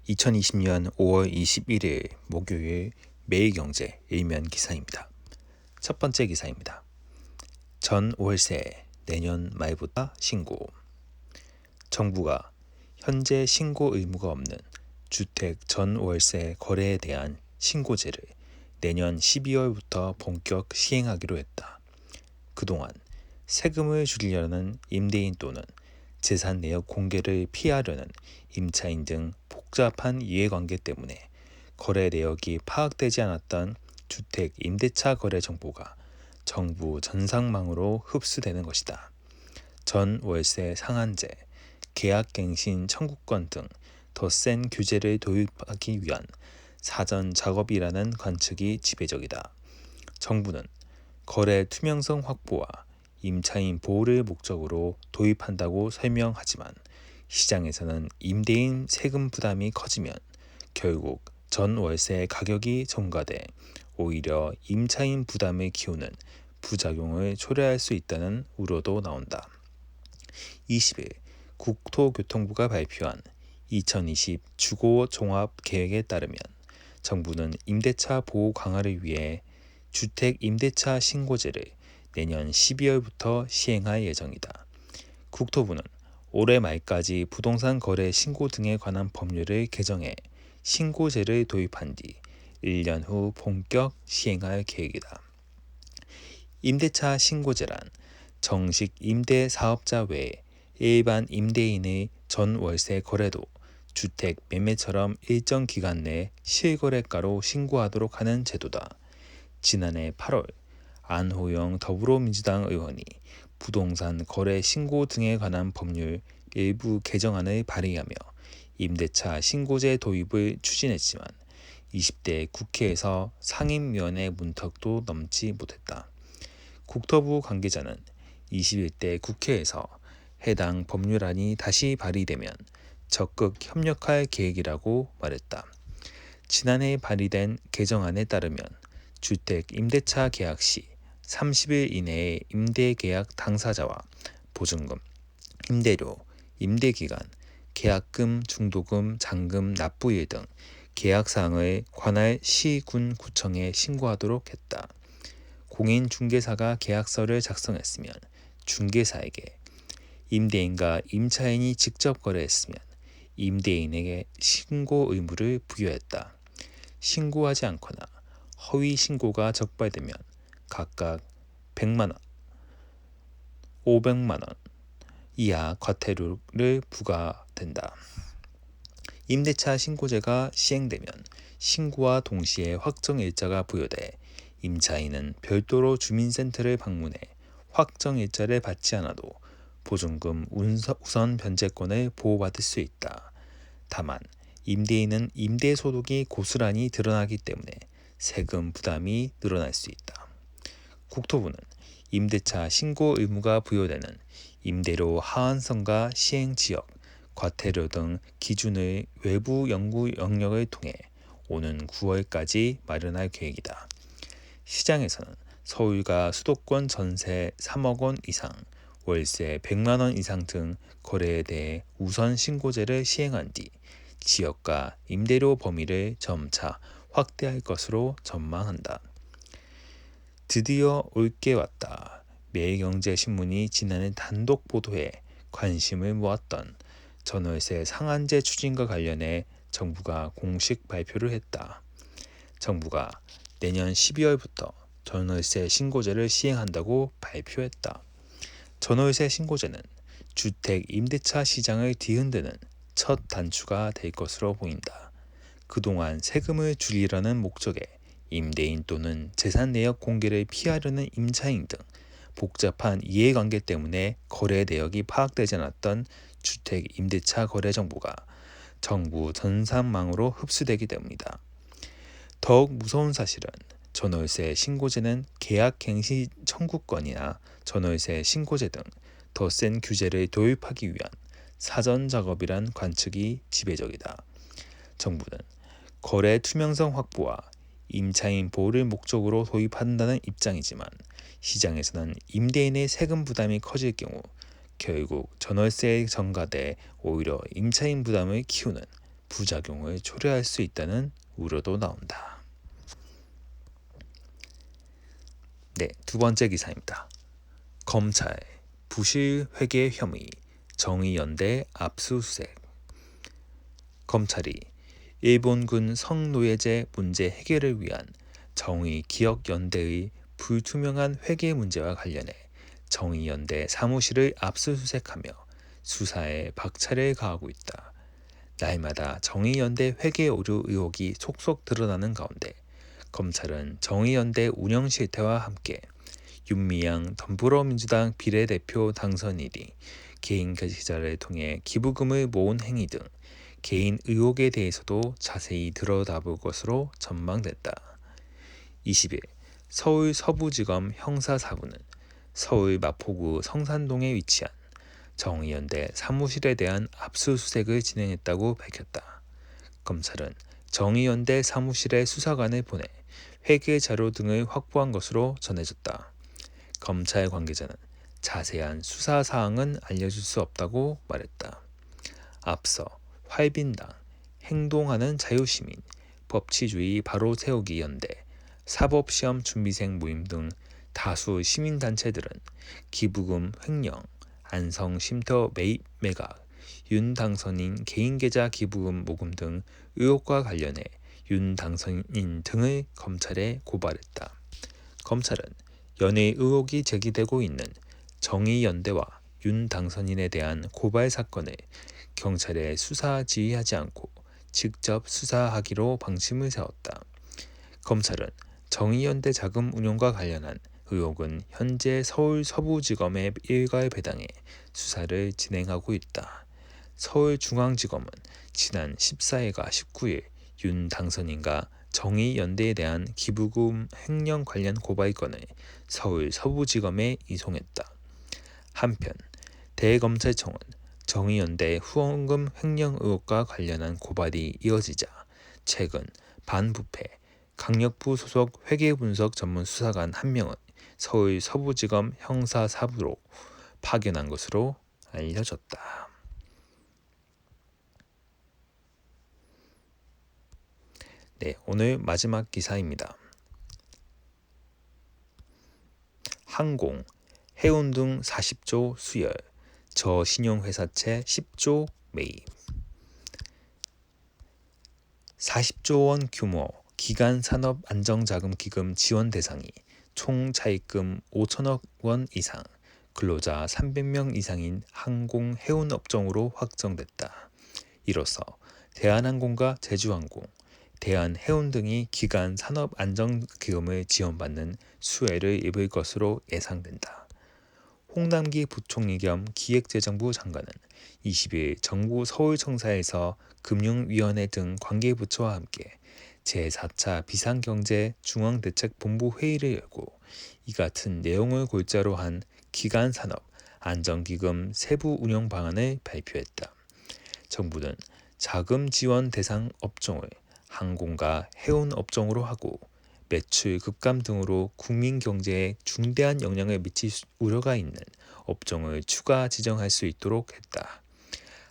2020년 5월 21일 목요일 매일경제 일면 기사입니다. 첫 번째 기사입니다. 전 월세 내년 말부터 신고. 정부가 현재 신고 의무가 없는 주택 전 월세 거래에 대한 신고제를 내년 12월부터 본격 시행하기로 했다. 그동안 세금을 줄이려는 임대인 또는 재산 내역 공개를 피하려는 임차인 등 복잡한 이해관계 때문에 거래 내역이 파악되지 않았던 주택 임대차 거래 정보가 정부 전산망으로 흡수되는 것이다. 전 월세 상한제, 계약갱신 청구권 등 더 센 규제를 도입하기 위한 사전 작업이라는 관측이 지배적이다. 정부는 거래 투명성 확보와 임차인 보호를 목적으로 도입한다고 설명하지만 시장에서는 임대인 세금 부담이 커지면 결국 전 월세 가격이 전가돼 오히려 임차인 부담을 키우는 부작용을 초래할 수 있다는 우려도 나온다. 20일 국토교통부가 발표한 2020 주거 종합 계획에 따르면 정부는 임대차 보호 강화를 위해 주택 임대차 신고제를 내년 12월부터 시행할 예정이다. 국토부는 올해 말까지 부동산 거래 신고 등에 관한 법률을 개정해 신고제를 도입한 뒤 1년 후 본격 시행할 계획이다. 임대차 신고제란 정식 임대 사업자 외에 일반 임대인의 전 월세 거래도 주택 매매처럼 일정 기간 내 실거래가로 신고하도록 하는 제도다. 지난해 8월 안호영 더불어민주당 의원이 부동산 거래 신고 등에 관한 법률 일부 개정안을 발의하며 임대차 신고제 도입을 추진했지만 20대 국회에서 상임위원회 문턱도 넘지 못했다. 국토부 관계자는 21대 국회에서 해당 법률안이 다시 발의되면 적극 협력할 계획이라고 말했다. 지난해 발의된 개정안에 따르면 주택 임대차 계약 시 30일 이내에 임대계약 당사자와 보증금, 임대료, 임대기간, 계약금, 중도금, 잔금, 납부일 등 계약사항을 관할 시, 군, 구청에 신고하도록 했다. 공인중개사가 계약서를 작성했으면 중개사에게, 임대인과 임차인이 직접 거래했으면 임대인에게 신고 의무를 부여했다. 신고하지 않거나 허위 신고가 적발되면 각각 100만 원, 500만 원 이하 과태료를 부과된다. 임대차 신고제가 시행되면 신고와 동시에 확정 일자가 부여돼 임차인은 별도로 주민센터를 방문해 확정 일자를 받지 않아도 보증금 우선 변제권을 보호받을 수 있다. 다만 임대인은 임대소득이 고스란히 드러나기 때문에 세금 부담이 늘어날 수 있다. 국토부는 임대차 신고 의무가 부여되는 임대료 하한선과 시행지역, 과태료 등 기준의 외부 연구 영역을 통해 오는 9월까지 마련할 계획이다. 시장에서는 서울과 수도권 전세 3억 원 이상, 월세 100만 원 이상 등 거래에 대해 우선 신고제를 시행한 뒤 지역과 임대료 범위를 점차 확대할 것으로 전망한다. 드디어 올게 왔다. 매일경제신문이 지난해 단독 보도에 관심을 모았던 전월세 상한제 추진과 관련해 정부가 공식 발표를 했다. 정부가 내년 12월부터 전월세 신고제를 시행한다고 발표했다. 전월세 신고제는 주택 임대차 시장을 뒤흔드는 첫 단추가 될 것으로 보인다. 그동안 세금을 줄이려는 목적에 임대인 또는 재산 내역 공개를 피하려는 임차인 등 복잡한 이해관계 때문에 거래 내역이 파악되지 않았던 주택 임대차 거래 정보가 정부 전산망으로 흡수되기 때문이다. 더욱 무서운 사실은 전월세 신고제는 계약갱신 청구권이나 전월세 신고제 등 더 센 규제를 도입하기 위한 사전 작업이란 관측이 지배적이다. 정부는 거래 투명성 확보와 임차인 보호를 목적으로 도입한다는 입장이지만 시장에서는 임대인의 세금 부담이 커질 경우 결국 전월세에 전가돼 오히려 임차인 부담을 키우는 부작용을 초래할 수 있다는 우려도 나온다. 네, 두 번째 기사입니다. 검찰 부실 회계 혐의 정의연대 압수수색. 검찰이 일본군 성노예제 문제 해결을 위한 정의기억연대의 불투명한 회계 문제와 관련해 정의연대 사무실을 압수수색하며 수사에 박차를 가하고 있다. 날마다 정의연대 회계 오류 의혹이 속속 드러나는 가운데 검찰은 정의연대 운영 실태와 함께 윤미향 더불어민주당 비례대표 당선인이 개인 계좌를 통해 기부금을 모은 행위 등 개인 의혹에 대해서도 자세히 들여다볼 것으로 전망된다. 20일 서울 서부지검 형사4부는 서울 마포구 성산동에 위치한 정의연대 사무실에 대한 압수수색을 진행했다고 밝혔다. 검찰은 정의연대 사무실에 수사관을 보내 회계 자료 등을 확보한 것으로 전해졌다. 검찰 관계자는 자세한 수사 사항은 알려줄 수 없다고 말했다. 앞서 활빈당, 행동하는 자유시민, 법치주의 바로 세우기 연대, 사법시험 준비생 모임 등 다수 시민단체들은 기부금 횡령, 안성 쉼터 매입 매각, 윤 당선인 개인계좌 기부금 모금 등 의혹과 관련해 윤 당선인 등을 검찰에 고발했다. 검찰은 연일 의혹이 제기되고 있는 정의연대와 윤 당선인에 대한 고발 사건을 경찰에 수사 지휘하지 않고 직접 수사하기로 방침을 세웠다. 검찰은 정의연대 자금 운용과 관련한 의혹은 현재 서울 서부지검에 일괄 배당해 수사를 진행하고 있다. 서울중앙지검은 지난 14일과 19일 윤 당선인과 정의연대에 대한 기부금 횡령 관련 고발건을 서울 서부지검에 이송했다. 한편 대검찰청은 정의연대 후원금 횡령 의혹과 관련한 고발이 이어지자 최근 반부패 강력부 소속 회계분석 전문 수사관 한 명은 서울 서부지검 형사4부로 파견한 것으로 알려졌다. 네, 오늘 마지막 기사입니다. 항공, 해운 등 40조 수열, 저신용회사채 10조 매입. 40조 원 규모 기간산업안정자금기금 지원 대상이 총 차입금 5천억 원 이상, 근로자 300명 이상인 항공 해운 업종으로 확정됐다. 이로써 대한항공과 제주항공, 대한해운 등이 기간산업안정기금을 지원받는 수혜를 입을 것으로 예상된다. 홍남기 부총리 겸 기획재정부 장관은 20일 정부 서울청사에서 금융위원회 등 관계부처와 함께 제4차 비상경제 중앙대책본부 회의를 열고 이 같은 내용을 골자로 한 기간산업 안정기금 세부 운영 방안을 발표했다. 정부는 자금 지원 대상 업종을 항공과 해운 업종으로 하고 매출 급감 등으로 국민 경제에 중대한 영향을 미칠 우려가 있는 업종을 추가 지정할 수 있도록 했다.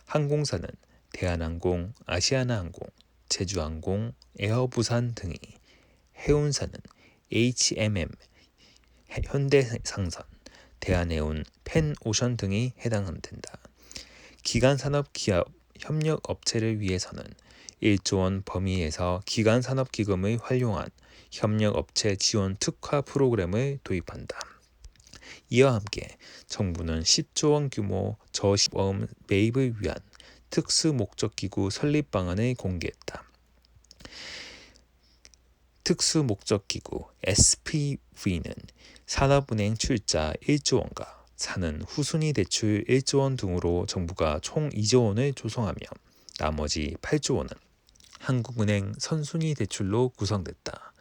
항공사는 대한항공, 아시아나항공, 제주항공, 에어부산 등이, 해운사는 HMM, 현대상선, 대한해운, 펜오션 등이 해당된다. 기간산업 기업 협력 업체를 위해서는 1조 원 범위에서 기간산업기금을 활용한 협력업체 지원 특화 프로그램을 도입한다. 이와 함께 정부는 10조 원 규모 저시보험 매입을 위한 특수목적기구 설립 방안을 공개했다. 특수목적기구 SPV는 산업은행 출자 1조 원과 사는 후순위 대출 1조 원 등으로 정부가 총 2조 원을 조성하며 나머지 8조 원은 한국은행 선순위 대출로 구성됐다.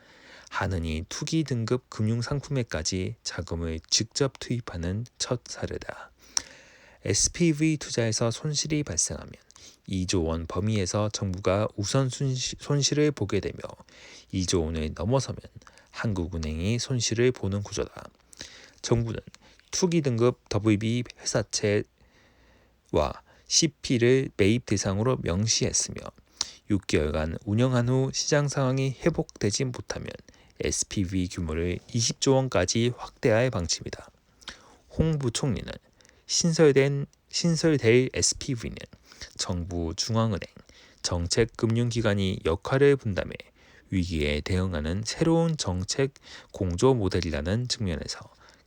하느니 투기 등급 금융상품에까지 자금을 직접 투입하는 첫 사례다. SPV 투자에서 손실이 발생하면 2조 원 범위에서 정부가 우선 손실을 보게 되며 2조 원을 넘어서면 한국은행이 손실을 보는 구조다. 정부는 투기 등급 WB 회사채와 CP를 매입 대상으로 명시했으며 6개월간 운영한 후 시장 상황이 회복되지 못하면 SPV 규모를 20조 원까지 확대할 방침이다. 홍 부총리는 신설될 SPV는 정부 중앙은행, 정책금융기관이 역할을 분담해 위기에 대응하는 새로운 정책 공조 모델이라는 측면에서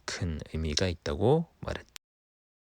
큰 의미가 있다고 말했다.